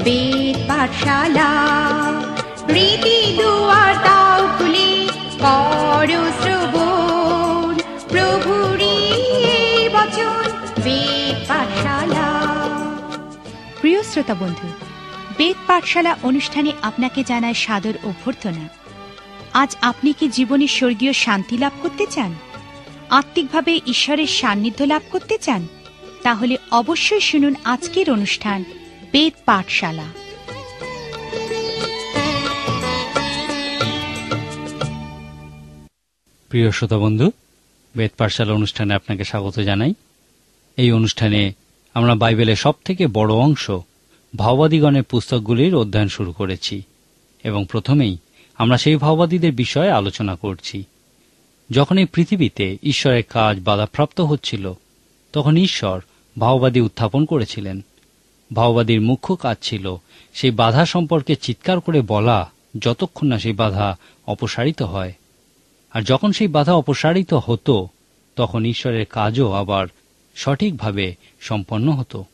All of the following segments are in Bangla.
বেদ পাঠশালা। রীতি দুয়ার দাও খুলে করো শ্রবণ, প্রভুরই বচন বেদ পাঠশালা। প্রিয় শ্রোতা বন্ধু, বেদ পাঠশালা অনুষ্ঠানে আপনাকে জানায় সাদর অভ্যর্থনা। আজ আপনি কি জীবনে স্বর্গীয় শান্তি লাভ করতে চান, আত্মিকভাবে ঈশ্বরের সান্নিধ্য লাভ করতে চান? তাহলে অবশ্যই শুনুন আজকের অনুষ্ঠান বেদ পাঠশালা। প্রিয় শ্রোতা বন্ধু, বেদ পাঠশালা অনুষ্ঠানে আপনাকে স্বাগত জানাই। এই অনুষ্ঠানে আমরা বাইবেলের সবথেকে বড় অংশ ভাওবাদীগণের পুস্তকগুলির অধ্যয়ন শুরু করেছি এবং প্রথমেই আমরা সেই ভাওবাদীদের বিষয়ে আলোচনা করছি। যখন এই পৃথিবীতে ঈশ্বরের কাজ বাধাপ্রাপ্ত হচ্ছিল, তখন ঈশ্বর ভাওবাদী উত্থাপন করেছিলেন। ভাওবাদীর মুখ্য কাজ ছিল সেই বাধা সম্পর্কে চিৎকার করে বলা, যতক্ষণ না সেই বাধা অপসারিত হয়। আর যখন সেই বাধা অপসারিত হতো, তখন ঈশ্বরের কাজও আবার সঠিকভাবে সম্পন্ন হতো।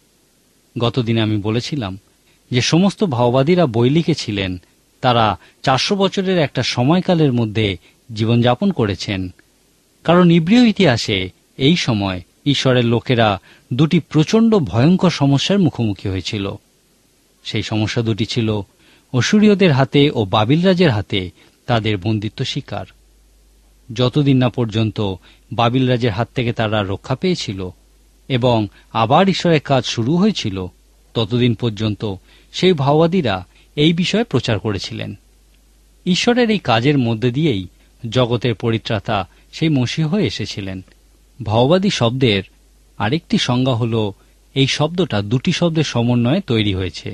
গতদিনে আমি বলেছিলাম যে সমস্ত ভাওবাদীরা বই লিখেছিলেন, তারা 400 বছরের একটা সময়কালের মধ্যে জীবনযাপন করেছেন। কারণ ইব্রিয় ইতিহাসে এই সময় ঈশ্বরের লোকেরা দুটি প্রচণ্ড ভয়ঙ্কর সমস্যার মুখোমুখি হয়েছিল। সেই সমস্যা দুটি ছিল অসুরীয়দের হাতে ও বাবিল রাজের হাতে তাদের বন্দিত্ব শিকার। যতদিন না পর্যন্ত বাবিল রাজের হাত থেকে তারা রক্ষা পেয়েছিল এবং আবার ঈশ্বরের কাজ শুরু হয়েছিল, ততদিন পর্যন্ত সেই ভাওবাদীরা এই বিষয়ে প্রচার করেছিলেন। ঈশ্বরের এই কাজের মধ্যে দিয়েই জগতের পরিত্রাতা সেই মসীহ হয়ে এসেছিলেন। ভাওবাদী শব্দের আরেকটি সংজ্ঞা হল, এই শব্দটা দুটি শব্দের সমন্বয়ে তৈরি হয়েছে,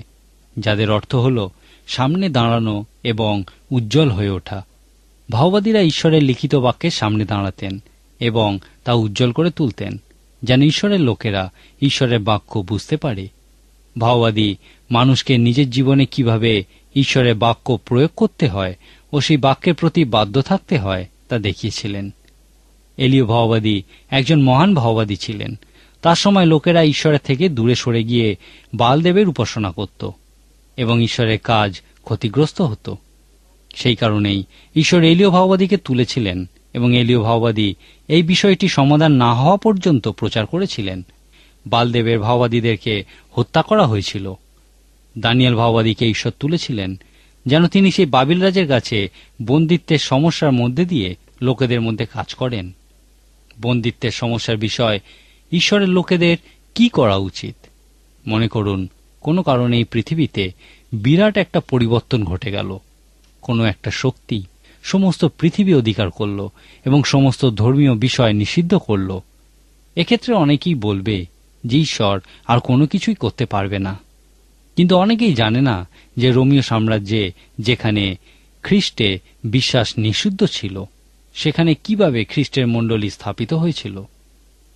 যাদের অর্থ হল সামনে দাঁড়ানো এবং উজ্জ্বল হয়ে ওঠা। ভাওবাদীরা ঈশ্বরের লিখিত বাক্যের সামনে দাঁড়াতেন এবং তা উজ্জ্বল করে তুলতেন, যেন ঈশ্বরের লোকেরা ঈশ্বরের বাক্য বুঝতে পারে। ভাওবাদী মানুষকে নিজের জীবনে কিভাবে ঈশ্বরের বাক্য প্রয়োগ করতে হয় ও সেই বাক্যের প্রতি বাধ্য থাকতে হয় তা দেখিয়েছিলেন। এলীয় ভাওবাদী একজন মহান ভাওবাদী ছিলেন। তার সময় লোকেরা ঈশ্বরের থেকে দূরে সরে গিয়ে বালদেবের উপাসনা করত এবং ঈশ্বরের কাজ ক্ষতিগ্রস্ত হতো। সেই কারণেই ঈশ্বর এলীয় ভাওবাদীকে তুলেছিলেন এবং এলীয় ভাওবাদী এই বিষয়টি সমাধান না হওয়া পর্যন্ত প্রচার করেছিলেন। বালদেবের ভাওবাদীদেরকে হত্যা করা হয়েছিল। দানিয়েল ভাওবাদীকে ঈশ্বর তুলেছিলেন যেন তিনি সেই বাবিল রাজের কাছে বন্দিত্বের সমস্যার মধ্যে দিয়ে লোকেদের মধ্যে কাজ করেন। বন্দিত্বের সমস্যার বিষয় ঈশ্বরের লোকেদের কি করা উচিত? মনে করুন, কোনো কারণে এই পৃথিবীতে বিরাট একটা পরিবর্তন ঘটে গেল। কোনো একটা শক্তি সমস্ত পৃথিবী অধিকার করল এবং সমস্ত ধর্মীয় বিষয় নিষিদ্ধ করল। এক্ষেত্রে অনেকেই বলবে যে ঈশ্বর আর কোনো কিছুই করতে পারবে না। কিন্তু অনেকেই জানে না যে রোমীয় সাম্রাজ্যে, যেখানে খ্রিস্টে বিশ্বাস নিষিদ্ধ ছিল, সেখানে কিভাবে খ্রিস্টের মণ্ডলী স্থাপিত হয়েছিল।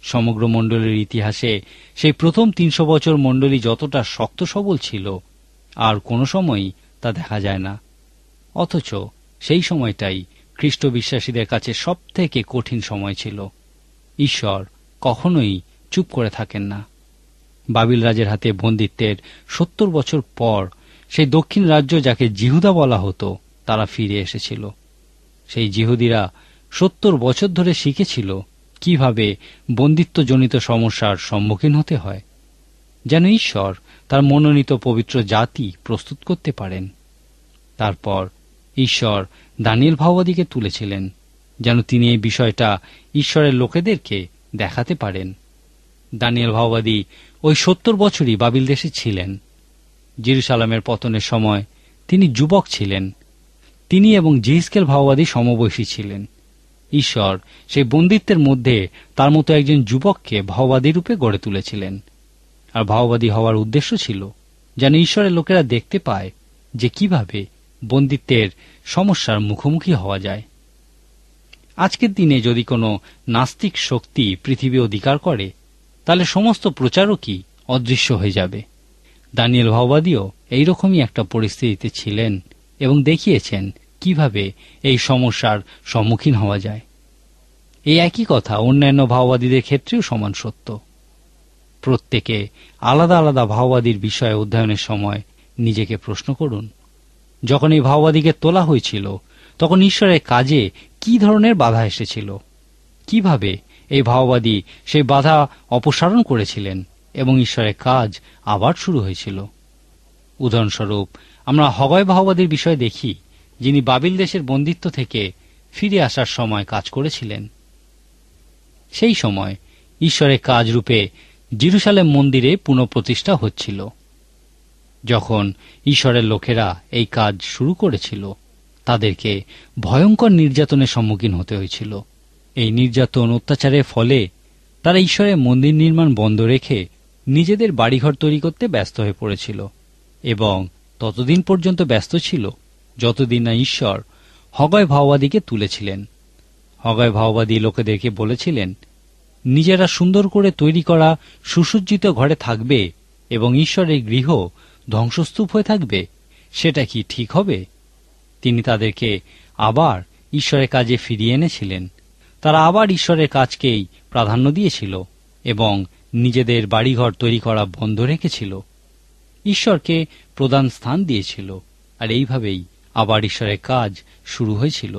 সমগ্র মণ্ডলীর ইতিহাসে সেই প্রথম 300 বছর মণ্ডলী যতটা শক্ত সবল ছিল, আর কোনো সময়ই তা দেখা যায় না। অথচ সেই সময়টাই খ্রিস্ট বিশ্বাসীদের কাছে সবথেকে কঠিন সময় ছিল। ঈশ্বর কখনোই চুপ করে থাকেন না। বাবিল রাজের হাতে বন্দিত্বের 70 বছর পর সেই দক্ষিণ রাজ্য, যাকে জিহুদা বলা হতো, তারা ফিরে এসেছিল। সেই জিহুদিরা 70 বছর ধরে শিখেছিল কিভাবে বন্দিত্বজনিত সমস্যার সম্মুখীন হতে হয়, যেন ঈশ্বর তার মনোনীত পবিত্র জাতি প্রস্তুত করতে পারেন। তারপর ঈশ্বর দানিয়েল ভাওবাদীকে তুলেছিলেন যেন তিনি এই বিষয়টা ঈশ্বরের লোকেদেরকে দেখাতে পারেন। দানিয়েল ভাওবাদী ওই 70 বছরই বাবিল দেশে ছিলেন। জেরুসালামের পতনের সময় তিনি যুবক ছিলেন। তিনি এবং জিহিজকেল ভাওবাদী সমবয়সী ছিলেন। ঈশ্বর সেই বন্দিত্বের মধ্যে তার মতো একজন যুবককে ভাওবাদী রূপে গড়ে তুলেছিলেন। আর ভাওবাদী হওয়ার উদ্দেশ্য ছিল যেন ঈশ্বরের লোকেরা দেখতে পায় যে কিভাবে বন্দিত্বের সমস্যার মুখোমুখি হওয়া যায়। আজকের দিনে যদি কোনো নাস্তিক শক্তি পৃথিবী অধিকার করে, তাহলে সমস্ত প্রচারকই অদৃশ্য হয়ে যাবে। দানিয়েল ভাওবাদীও এইরকমই একটা পরিস্থিতিতে ছিলেন এবং দেখিয়েছেন কিভাবে এই সমস্যার সম্মুখীন হওয়া যায়। এই একই কথা অন্যান্য ভাওবাদীদের ক্ষেত্রেও সমান সত্য। প্রত্যেকে আলাদা আলাদা ভাওবাদীর বিষয়ে অধ্যয়নের সময় নিজেকে প্রশ্ন করুন। যখন এই ভাওবাদীকে তোলা হয়েছিল তখন ঈশ্বরের কাজে কি ধরনের বাধা এসেছিল, কিভাবে এই ভাওবাদী সেই বাধা অপসারণ করেছিলেন এবং ঈশ্বরের কাজ আবার শুরু হয়েছিল। উদাহরণস্বরূপ আমরা হগয় ভাওবাদীর বিষয়ে দেখি, যিনি বাবিল দেশের বন্দিত্ব থেকে ফিরে আসার সময় কাজ করেছিলেন। সেই সময় ঈশ্বরের কাজ রূপে জেরুজালেম মন্দিরে পুনঃপ্রতিষ্ঠা হচ্ছিল। যখন ঈশ্বরের লোকেরা এই কাজ শুরু করেছিল, তাদেরকে ভয়ঙ্কর নির্যাতনের সম্মুখীন হতে হয়েছিল। এই নির্যাতন অত্যাচারের ফলে তারা ঈশ্বরের মন্দির নির্মাণ বন্ধ রেখে নিজেদের বাড়িঘর তৈরি করতে ব্যস্ত হয়ে পড়েছিল এবং ততদিন পর্যন্ত ব্যস্ত ছিল যতদিন না ঈশ্বর হগয় ভাওবাদীকে তুলেছিলেন। হগয় ভাওবাদী লোকেদেরকে বলেছিলেন, নিজেরা সুন্দর করে তৈরি করা সুসজ্জিত ঘরে থাকবে এবং ঈশ্বরের গৃহ ধ্বংসস্তূপ হয়ে থাকবে। সেটা কি ঠিক হবে? তিনি তাদেরকে আবার ঈশ্বরের কাজে ফিরিয়ে এনেছিলেন। তারা আবার ঈশ্বরের কাজকেই প্রাধান্য দিয়েছিল এবং নিজেদের বাড়িঘর তৈরি করা বন্ধ রেখেছিল, ঈশ্বরকে প্রধান স্থান দিয়েছিল। আর এইভাবেই আবার ঈশ্বরের কাজ শুরু হয়েছিল।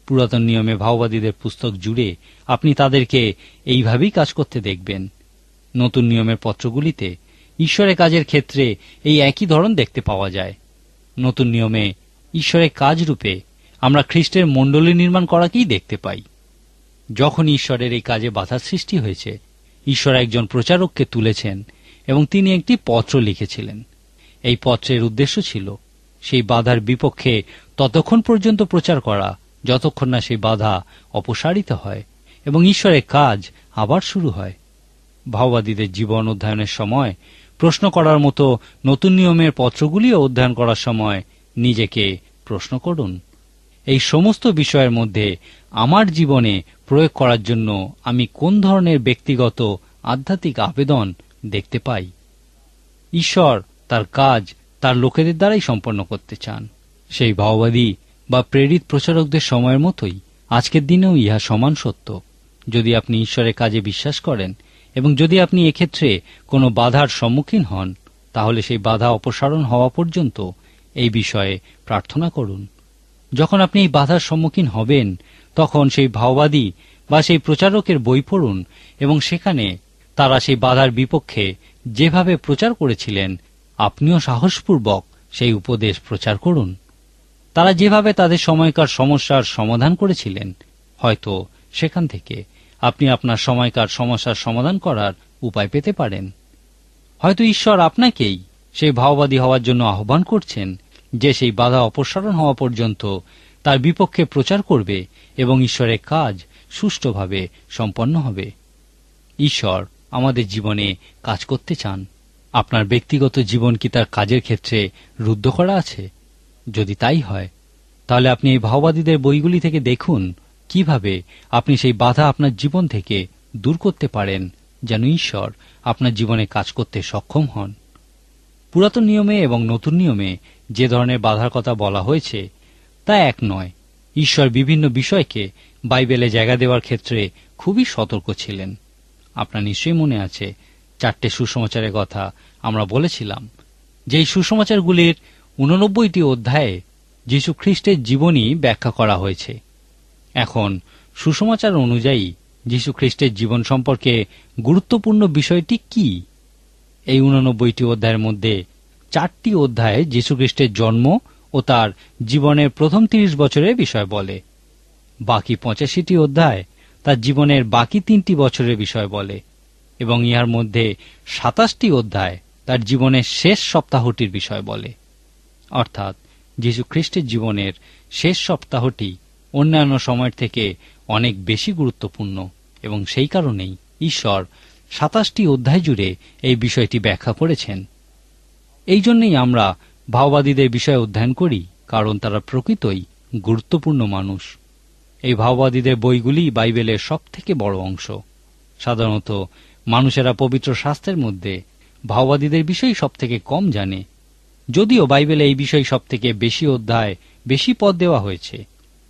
পুরাতন নিয়মে ভাওবাদীদের পুস্তক জুড়ে আপনি তাদেরকে এইভাবেই কাজ করতে দেখবেন। নতুন নিয়মের পত্রগুলিতে ঈশ্বরের কাজের ক্ষেত্রে এই একই ধরন দেখতে পাওয়া যায়। নতুন নিয়মে ঈশ্বরের কাজ রূপে আমরা খ্রিস্টের মণ্ডলী নির্মাণ করাকেই দেখতে পাই। যখন ঈশ্বরের এই কাজে বাধার সৃষ্টি হয়েছে, ঈশ্বর একজন প্রচারককে তুলেছেন এবং তিনি একটি পত্র লিখেছিলেন। এই পত্রের উদ্দেশ্য ছিল সেই বাধার বিপক্ষে ততক্ষণ পর্যন্ত প্রচার করা যতক্ষণ না সেই বাধা অপসারিত হয় এবং ঈশ্বরের কাজ আবার শুরু হয়। ভাওবাদীদের জীবন অধ্যয়নের সময় প্রশ্ন করার মতো নতুন নিয়মের পত্রগুলিও অধ্যয়ন করার সময় নিজেকে প্রশ্ন করুন, এই সমস্ত বিষয়ের মধ্যে আমার জীবনে প্রয়োগ করার জন্য আমি কোন ধরনের ব্যক্তিগত আধ্যাত্মিক আবেদন দেখতে পাই। ঈশ্বর তার কাজ তার লোকেদের দ্বারাই সম্পন্ন করতে চান। সেই ভাওবাদী বা প্রেরিত প্রচারকদের সময়ের মতোই আজকের দিনেও ইহা সমান সত্য। যদি আপনি ঈশ্বরের কাজে বিশ্বাস করেন এবং যদি আপনি এক্ষেত্রে কোনো বাধার সম্মুখীন হন, তাহলে সেই বাধা অপসারণ হওয়া পর্যন্ত এই বিষয়ে প্রার্থনা করুন। যখন আপনি এই বাধার সম্মুখীন হবেন, তখন সেই ভাওবাদী বা সেই প্রচারকের বই পড়ুন এবং সেখানে তারা সেই বাধার বিপক্ষে যেভাবে প্রচার করেছিলেন, আপনিও সাহসপূর্বক সেই উপদেশ প্রচার করুন। তারা যেভাবে তাদের সময়কার সমস্যার সমাধান করেছিলেন, হয়তো সেখান থেকে আপনি আপনার সময়কার সমস্যার সমাধান করার উপায় পেতে পারেন। হয়তো ঈশ্বর আপনাকেই সেই ভাওবাদী হওয়ার জন্য আহ্বান করছেন, যে সেই বাধা অপসারণ হওয়া পর্যন্ত তার বিপক্ষে প্রচার করবে এবং ঈশ্বরের কাজ সুষ্ঠুভাবে সম্পন্ন হবে। ঈশ্বর আমাদের জীবনে কাজ করতে চান। আপনার ব্যক্তিগত জীবন কি তার কাজের ক্ষেত্রে রুদ্ধ করা আছে? যদি তাই হয়, তাহলে আপনি এই ভাওবাদীদের বইগুলি থেকে দেখুন কিভাবে আপনি সেই বাধা আপনার জীবন থেকে দূর করতে পারেন, যেন ঈশ্বর আপনার জীবনে কাজ করতে সক্ষম হন। পুরাতন নিয়মে এবং নতুন নিয়মে যে ধরনের বাধার কথা বলা হয়েছে তা এক নয়। ঈশ্বর বিভিন্ন বিষয়কে বাইবেলে জায়গা দেওয়ার ক্ষেত্রে খুবই সতর্ক ছিলেন। আপনার নিশ্চয়ই মনে আছে 4টে সুসমাচারের কথা আমরা বলেছিলাম, যে এই সুসমাচারগুলির 89টি অধ্যায়ে যীশু খ্রিস্টের জীবনী ব্যাখ্যা করা হয়েছে। এখন সুসমাচার অনুযায়ী যীশু খ্রিস্টের জীবন সম্পর্কে গুরুত্বপূর্ণ বিষয়টি কি? এই 89টি অধ্যায়ের মধ্যে 4টি অধ্যায়ে যীশু খ্রিস্টের জন্ম ও তার জীবনের প্রথম 30 বছরের বিষয় বলে। বাকি 85টি অধ্যায় তার জীবনের বাকি 3টি বছরের বিষয় বলে এবং ইহার মধ্যে 27টি অধ্যায় তার জীবনের শেষ সপ্তাহটির বিষয় বলে। অর্থাৎ যীশু খ্রিস্টের জীবনের শেষ সপ্তাহটি অন্যান্য সময়ের থেকে অনেক বেশি গুরুত্বপূর্ণ এবং সেই কারণেই ঈশ্বর 27টি অধ্যায় জুড়ে এই বিষয়টি ব্যাখ্যা করেছেন। এই জন্যই আমরা ভাওবাদীদের বিষয়ে অধ্যয়ন করি, কারণ তারা প্রকৃতই গুরুত্বপূর্ণ মানুষ। এই ভাওবাদীদের বইগুলি বাইবেলের সব থেকে বড় অংশ। সাধারণত মানুষেরা পবিত্র শাস্ত্রের মধ্যে ভাওবাদীদের বিষয় সব থেকে কম জানে, যদিও বাইবেলে এই বিষয় সব থেকে বেশি অধ্যায়, বেশি পদ দেওয়া হয়েছে।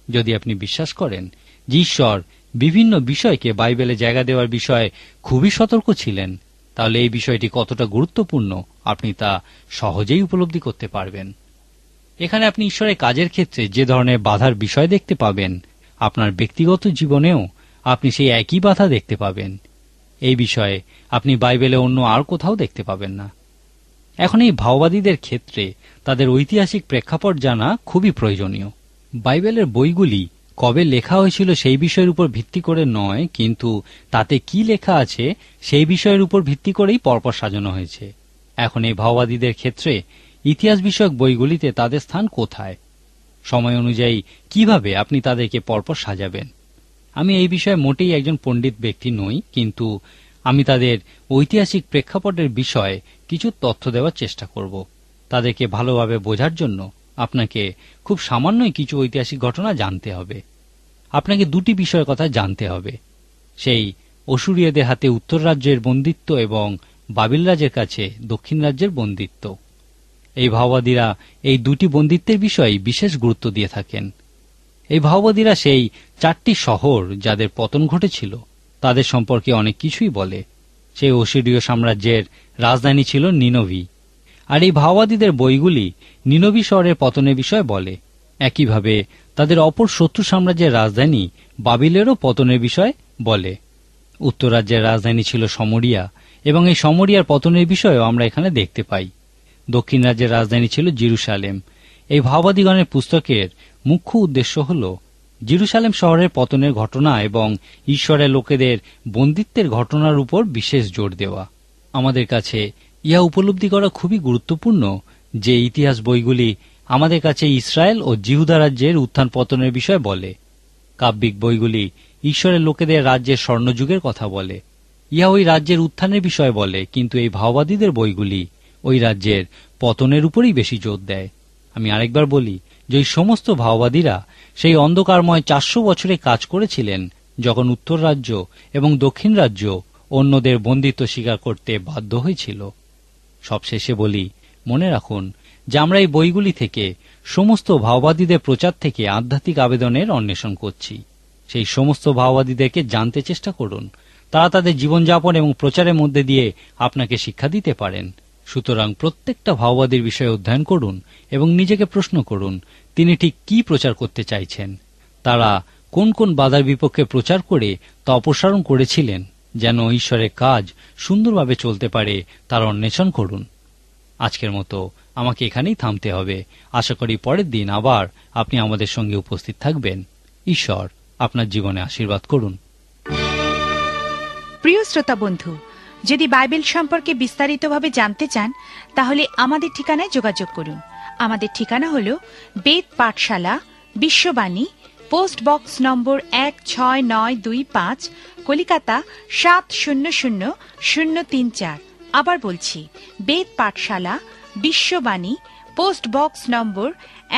যদি আপনি বিশ্বাস করেন যে ঈশ্বর বিভিন্ন বিষয়কে বাইবেলে জায়গা দেওয়ার বিষয়ে খুবই সতর্ক ছিলেন, তাহলে এই বিষয়টি কতটা গুরুত্বপূর্ণ আপনি তা সহজেই উপলব্ধি করতে পারবেন। এখানে আপনি ঈশ্বরের কাজের ক্ষেত্রে যে ধরনের বাধার বিষয় দেখতে পাবেন, আপনার ব্যক্তিগত জীবনেও আপনি সেই একই বাধা দেখতে পাবেন। এই বিষয়ে আপনি বাইবেলে অন্য আর কোথাও দেখতে পাবেন না। এখন এই ভাওবাদীদের ক্ষেত্রে তাদের ঐতিহাসিক প্রেক্ষাপট জানা খুবই প্রয়োজনীয়। বাইবেলের বইগুলি কবে লেখা হয়েছিল সেই বিষয়ের উপর ভিত্তি করে নয়, কিন্তু তাতে কি লেখা আছে সেই বিষয়ের উপর ভিত্তি করেই পরপর সাজানো হয়েছে। এখন এই ভাওবাদীদের ক্ষেত্রে ইতিহাস বিষয়ক বইগুলিতে তাদের স্থান কোথায়, সময় অনুযায়ী কিভাবে আপনি তাদেরকে পরপর সাজাবেন? আমি এই বিষয়ে মোটেই একজন পণ্ডিত ব্যক্তি নই, কিন্তু আমি তাদের ঐতিহাসিক প্রেক্ষাপটের বিষয়ে কিছু তথ্য দেওয়ার চেষ্টা করব। তাদেরকে ভালোভাবে বোঝার জন্য আপনাকে খুব সামান্যই কিছু ঐতিহাসিক ঘটনা জানতে হবে। আপনাকে দুটি বিষয়ের কথা জানতে হবে, সেই অসুরীয়দের হাতে উত্তর রাজ্যের বন্দিত্ব এবং বাবিল রাজের কাছে দক্ষিণ রাজ্যের বন্দিত্ব। এই ভাওবাদীরা এই দুটি বন্দিত্বের বিষয়ে বিশেষ গুরুত্ব দিয়ে থাকেন। এই ভাওবাদীরা সেই 4টি শহর যাদের পতন ঘটেছিল তাদের সম্পর্কে অনেক কিছুই বলে। সেই অসিরীয় সাম্রাজ্যের রাজধানী ছিল নিনভি, আর এই ভাওবাদীদের বইগুলি নিনভি শহরের পতনের বিষয়ে বলে। একইভাবে তাদের অপর শত্রু সাম্রাজ্যের রাজধানী বাবিলেরও পতনের বিষয়ে বলে। উত্তর রাজ্যের রাজধানী ছিল সমরিয়া, এবং এই সমরিয়ার পতনের বিষয়েও আমরা এখানে দেখতে পাই। দক্ষিণ রাজ্যের রাজধানী ছিল জেরুসালেম। এই ভাওবাদীগণের পুস্তকের মুখ্য উদ্দেশ্য হল জেরুসালেম শহরের পতনের ঘটনা এবং ঈশ্বরের লোকেদের বন্দিত্বের ঘটনার উপর বিশেষ জোর দেওয়া। আমাদের কাছে ইহা উপলব্ধি করা খুবই গুরুত্বপূর্ণ যে ইতিহাস বইগুলি আমাদের কাছে ইসরায়েল ও জিহুদা রাজ্যের উত্থান পতনের বিষয় বলে। কাব্যিক বইগুলি ঈশ্বরের লোকেদের রাজ্যের স্বর্ণযুগের কথা বলে, ইহা ওই রাজ্যের উত্থানের বিষয় বলে, কিন্তু এই ভাওবাদীদের বইগুলি ওই রাজ্যের পতনের উপরই বেশি জোর দেয়। আমি আরেকবার বলি যে ওই সমস্ত ভাওবাদীরা সেই অন্ধকারময় 400 বছরে কাজ করেছিলেন যখন উত্তর রাজ্য এবং দক্ষিণ রাজ্য অন্যদের বন্দিত্ব স্বীকার করতে বাধ্য হয়েছিল। সবশেষে বলি, মনে রাখুন যে আমরা এই বইগুলি থেকে সমস্ত ভাওবাদীদের প্রচার থেকে আধ্যাত্মিক আবেদনের অন্বেষণ করছি। সেই সমস্ত ভাওবাদীদেরকে জানতে চেষ্টা করুন। তারা তাদের জীবনযাপন এবং প্রচারের মধ্যে দিয়ে আপনাকে শিক্ষা দিতে পারেন। সুতরাং প্রত্যেকটা ভাওবাদীর বিষয়ে অধ্যয়ন করুন এবং নিজেকে প্রশ্ন করুন, তিনি ঠিক কি প্রচার করতে চাইছেন, তারা কোন কোন বাধার বিপক্ষে প্রচার করে তা অপসারণ করেছিলেন, যেন ঈশ্বরের কাজ সুন্দরভাবে চলতে পারে তার অন্বেষণ করুন। আজকের মতো আমাকে এখানেই থামতে হবে। আশা করি পরের দিন আবার আপনি আমাদের সঙ্গে উপস্থিত থাকবেন। ঈশ্বর আপনার জীবনে আশীর্বাদ করুন। প্রিয় শ্রোতা বন্ধু, যদি বাইবেল সম্পর্কে বিস্তারিতভাবে জানতে চান তাহলে আমাদের ঠিকানায় যোগাযোগ করুন। আমাদের ঠিকানা হল বেদ পাঠশালা, বিশ্ববাণী, পোস্ট বক্স নম্বর 16925, কলিকাতা 700034। আবার বলছি, বেদ পাঠশালা, বিশ্ববাণী, পোস্ট বক্স নম্বর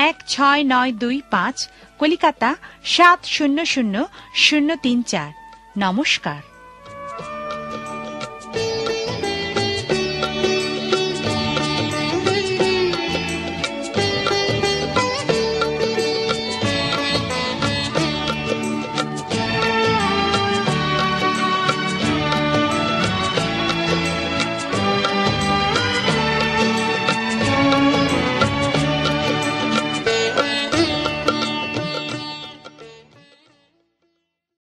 16925, কলিকাতা 700034। নমস্কার।